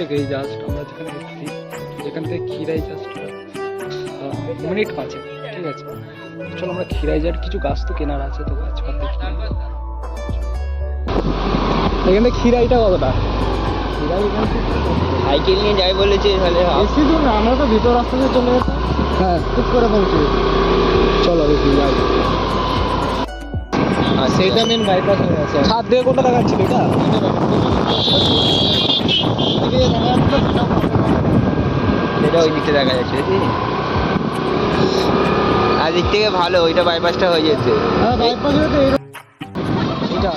থেকে এই জাস্ট আমরা যেখানে এসেছি যেখান থেকে খিরাই জাস্ট মিনিট 5 ঠিক আছে। চলো আমরা খিরাই যার কিছু গাছ তো কেনার আছে, তো গাছপাতি এখান থেকে খিরাইটা কতটা? খিরাই এখান থেকে সাইকেল নিয়ে যাই বলেছে, তাহলে বেশি দূর না, আমরা তো ভিতর রাস্তা দিয়ে চলে যেতাম। হ্যাঁ ঠিক করে পৌঁছে চলো দেখি যাই। আর সেইটা মেন বাইপাস হয়ে আছে। ছাদ দিয়ে কোনটা দেখাচ্ছিল এটা? এটা ওই দিকটা দেখা যাচ্ছে আর দিক থেকে ভালো, ওইটা বাইপাসটা হয়ে যেতে। হ্যাঁ বাইপাস হয়ে এটা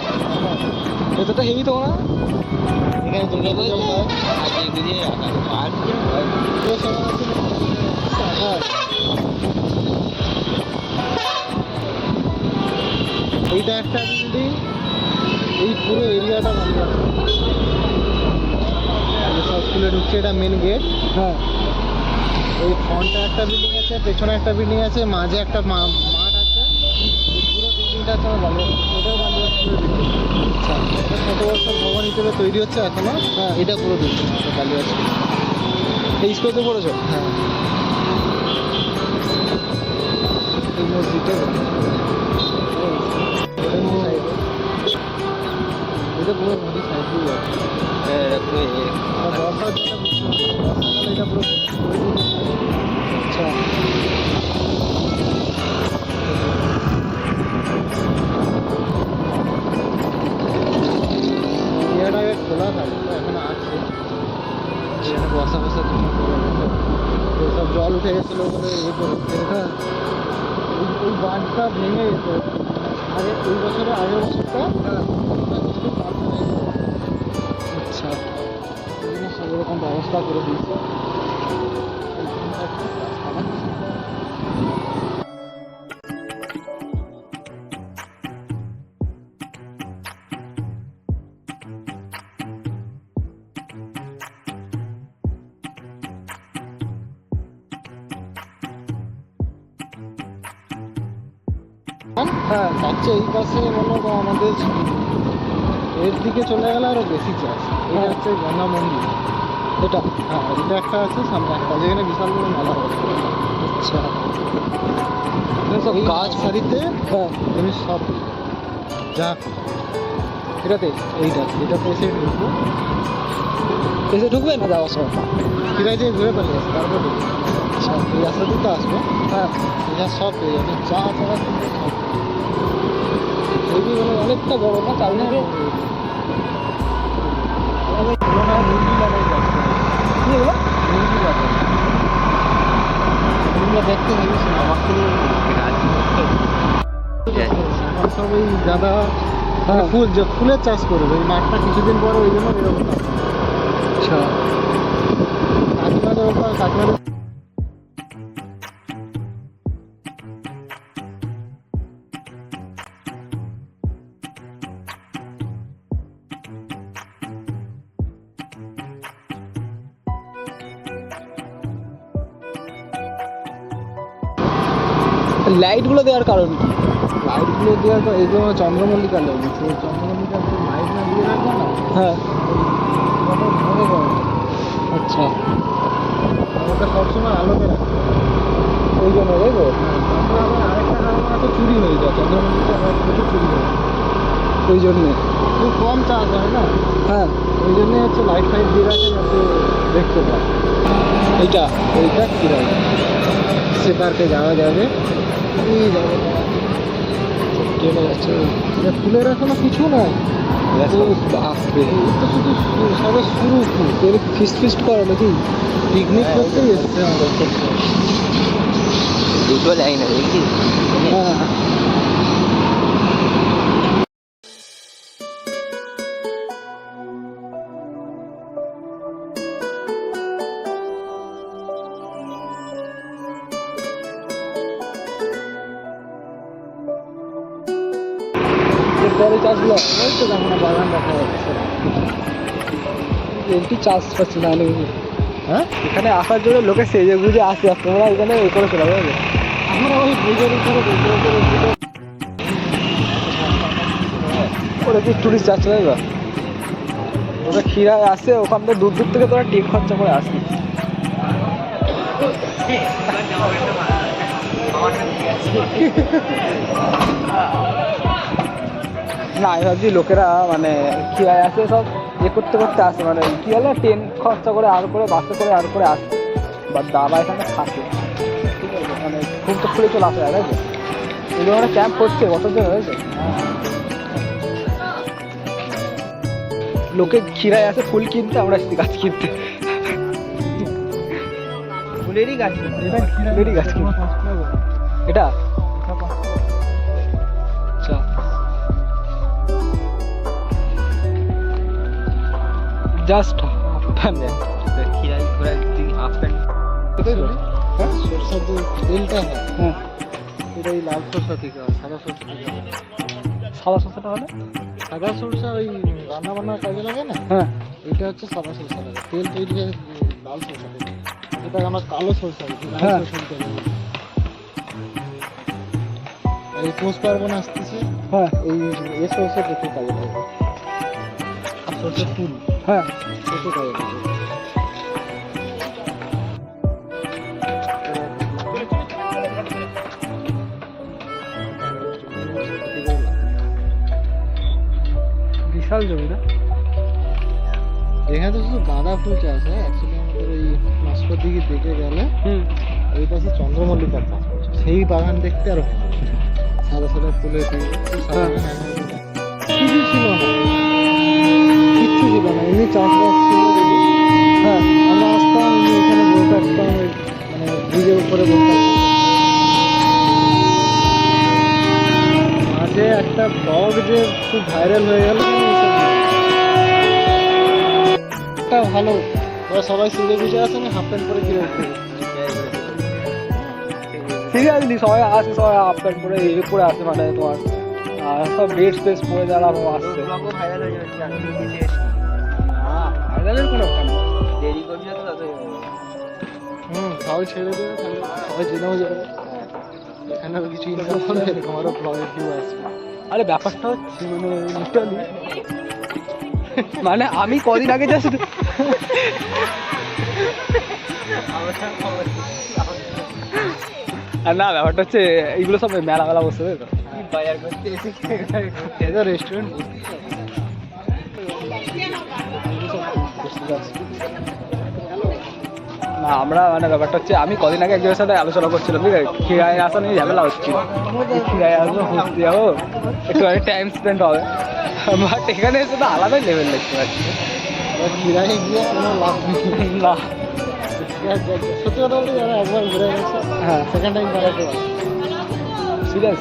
এটা হেভি তো না এখানে দুর্গা পূজা হয়। এইটা একটা বিল্ডিং, এই পুরো এরিয়াটা বানিয়ে আছে। সব স্কুলে ঢুকছে, এটা মেন গেট। হ্যাঁ এই ফ্রন্টে একটা বিল্ডিং আছে, পেছনে একটা বিল্ডিং আছে, মাঝে একটা মাঠ আছে। এই পুরো বিল্ডিংটা আছে আমার বালিয়া, ওটাও বালিয়া স্কুলের বিল্ডিং। আচ্ছা এটা 7 বছর ভবন হিসেবে তৈরি হচ্ছে এখনো। হ্যাঁ এটা পুরো বিল্ডিং বালিয়া স্কুল। এই স্কুলে পড়েছো? হ্যাঁ এই মসজিদটা এটা পুরো নদীর সাইড দিয়ে যাচ্ছে। বর্ষার জন্য বর্ষাকালে এটা পুরো আচ্ছা এরিয়াটা খোলা থাকে তো এখন আছে। এখানে বসা বসা কিছু সব জল উঠে গেছিলো বলে ইয়ে করে হ্যাঁ ওই বাঁধটা ভেঙে যেত আগে, ওই বছরে আগের বছরটা। আচ্ছা সব রকম ব্যবস্থা করে দিয়েছে। হ্যাঁ চাচ্ছে এই পাশে মনে করো আমাদের এর দিকে চলে গেলে আরো বেশি চাষ। এটা হচ্ছে গঙ্গা মন্দির, এটা হ্যাঁ এটা একটা আছে সামনে একটা, যেখানে বিশাল বড় মেলা হচ্ছে। আচ্ছা সব গাছ সারিতে হ্যাঁ এমনি সব যা এটাতে এটাতে এসে ঢুকবো, এসে ঢুকবে না যাওয়ার সময় ফিরাই দিয়ে ঘুরে পালিয়ে আসবে তারপর ঢুকবো। আচ্ছা এই রাস্তা দিতে আসবো। হ্যাঁ এটা সব পেয়ে যাবে, চা চারা কিনতে সব অনেকটা বড় না চালনাকে দেখতে সব ওই গাঁদা ফুল, যে ফুলের চাষ করবে ওই মাঠটা কিছুদিন পরে, ওই জন্য এরকম। আচ্ছা কাকিমাদের ওপর কাকিমাদের লাইটগুলো দেওয়ার কারণ কি? লাইটগুলো দেওয়ার পর এই জন্য চন্দ্রমল্লিকা লেগেছে, চন্দ্রমল্লিকা লাইট না দিয়ে রাখবো না। হ্যাঁ আচ্ছা ওটা সবসময় আলোতে রাখবে ওই জন্য দেখবো। তারপর আবার আরেকটা কারণ আছে, চুরি হয়ে যায় চন্দ্রমল্লিকা, প্রচুর চুরি হয় ওই জন্যে, খুব কম চার্জ হয় না। হ্যাঁ ওই জন্যে হচ্ছে লাইট ফাইট দিয়ে রাখে যাতে দেখতে পায়। এইটা কিরাই সে পার্কে যাওয়া যাবে, যাবে ট্রেনে যাচ্ছে। ফুলের এখনো কিছু নাই, শুধু সবে শুরু। ফিস্ট করো নাকি? পিকনিক করতেই এসছে আমাদের দুটো লাইন আছে কি? হ্যাঁ পরে চাষগুলো ওই তো দেখো না বাগান দেখা যাচ্ছে, এমনি চাষ পাচ্ছি না। হ্যাঁ এখানে আসার জন্য লোকে সেজে গুজে আসে, তোমরা এখানে এ করে চলে যাবে। আমরা ওই ব্রিজের উপরে ওরা কি টুরিস্ট যাচ্ছে না? ওরা খিরায় আসে, ওখান থেকে দূর দূর থেকে তোরা টিকিট খরচা করে আসবি। না আমি ভাবছি লোকেরা মানে খিরায় আসে সব ইয়ে করতে করতে আসে, মানে কি হলো ট্রেন খরচা করে আর করে বাসে করে আর করে আসে, বা দাবা এখানে থাকে, ঠিক আছে, মানে ঘুম তো খুলে চলে আসে, তাই তো এগুলো আমরা ক্যাম্প করছে কতদিন হয়েছে। লোকে খিরায় আসে ফুল কিনতে, আমরা এসেছি গাছ কিনতে। ফুলেরই গাছ। এটা ফুলেরই গাছ কিনতে। এটা আচ্ছা জাস্ট খিরাই ঘোরার হাফ প্যান্ট। হ্যাঁ সরষার যে তেলটা হয় হ্যাঁ এটা এই লাল সরষা থেকে হয়, সাদা সরষা থেকে হয়। সাদা শসাটা হলে সাদা সরষা ওই রান্না বান্নার কাজে লাগে না, হ্যাঁ এটা হচ্ছে সাদা সরষা লাগে, তেল তৈরি হয় লাল সরষা থেকে, এটা আমরা কালো সরষা বলি, লাল হ্যাঁ। সরষা দিতে হবে। এই পৌষ পার্বণ আসতেছে, হ্যাঁ এই সরষা প্রচুর কাজে লাগে, আর সরষের ফুল হ্যাঁ প্রচুর কাজে লাগে। বিশাল জমি না। এখানে তো শুধু গাঁদা ফুল চাষ হয়, অ্যাকচুয়ালি আমাদের এই মাসপর দিকে দেখে গেলে ওই পাশে চন্দ্রমল্লিকার চাষ করছে, সেই বাগান দেখতে আরো ভালো, সাদা সাদা ফুলের দিয়ে হ্যাঁ। কিছু ছিল না, কিচ্ছু ছিল না, এমনি চাষবাস ছিল। হ্যাঁ আমরা আসতাম এমনি এখানে বসে থাকতাম, ওই মানে ব্রিজের উপরে বসে থাকতাম। মাঝে একটা ব্লগ যে খুব ভাইরাল হয়ে গেল, একটা ভালো, ওরা সবাই সিঁড়ে বুঝে আসে না, হাফ প্যান্ট পরে ফিরে উঠতে। সিরিয়াসলি সবাই আসে, সবাই হাফ প্যান্ট পরে ইয়ে পরে আসে, মানে তোমার সব ড্রেস ফ্রেস পরে যারা আসছে। ভাইরাল হয়ে যাবে, আমি নিজে এসেছি। ভাইরালের কোনো ব্যাপার না। দেরি করবি না তো ততই ভালো। সবাই ছেড়ে দেবে, তাহলে সবাই জেনেও যাবে এখানে কিছু ইনকাম করে, এরকম আরো ব্লগের ভিউ আসবে। আরে ব্যাপারটা হচ্ছে মানে লিটারালি মানে আমি কদিন আগে জাস্ট না ব্যাপারটা হচ্ছে এইগুলো সব মেলা মেলা বসে তো বাজার করতে এসে এটা রেস্টুরেন্ট না আমরা মানে ব্যাপারটা হচ্ছে আমি কদিন আগে একজনের সাথে আলোচনা করছিলাম, ঠিক আছে, খিরায় আসা নিয়ে ঝামেলা হচ্ছিল, খিরায় আসবো ঘুরতে যাবো, একটু টাইম স্পেন্ড হবে, বাট এখানে এসে তো আলাদাই লেভেল দেখতে পাচ্ছি। খিরায় গিয়ে কোনো লাভ নেই। না সত্যি কথা বলতে যারা একবার ঘুরে গেছে, হ্যাঁ সেকেন্ড টাইম বেড়াতে পারে। সিরিয়াস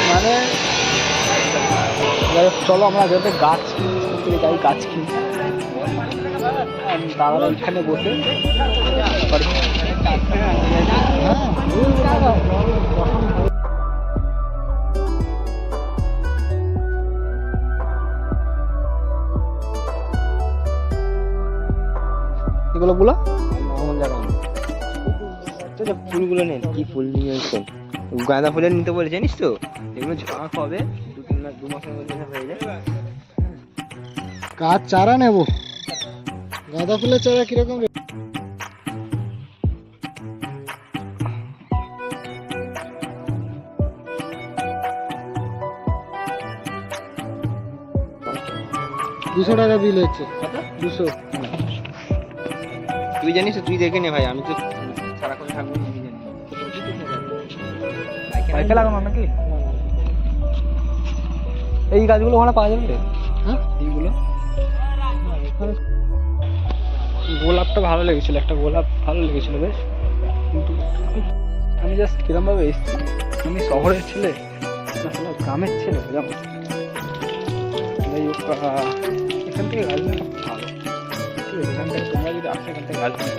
মানে যাই হোক, চলো আমরা যাতে গাছ কিনি, যাই গাছ কিনি, দাদারা এখানে বসে এগুলো গুলো এমন জায়গা নেই। আচ্ছা ফুলগুলো নেন, কি ফুল নিয়ে এসছেন? গাঁদা ফুলের নিতে বলে, জানিস তো এগুলো ঝাঁক হবে, 2 মাসের মধ্যে হয়ে যায়। গাছ চারা নেবো, গাঁদা ফুলের চারা কিরকম রে? $200 বিল হচ্ছে, 200। তুই জানিস তো, তুই দেখে নে ভাই, আমি তো সারাক্ষণ থাকবো না, আমি জানি। পাইতে লাগানো নাকি এই গাছগুলো ওখানে পাওয়া যাবে? হ্যাঁ এইগুলো এখানে গোলাপটা ভালো লেগেছিল, একটা গোলাপ ভালো লেগেছিল বেশ, কিন্তু আমি জাস্ট কিরমভাবে এসেছি, আমি শহরের ছেলে না আসলে গ্রামের ছেলে, যেমন যাই হোক এখান থেকে গাছ নিয়ে ভালো, ঠিক আছে, এখান থেকে তোমরা যদি আসো এখান থেকে গাছ নিয়ে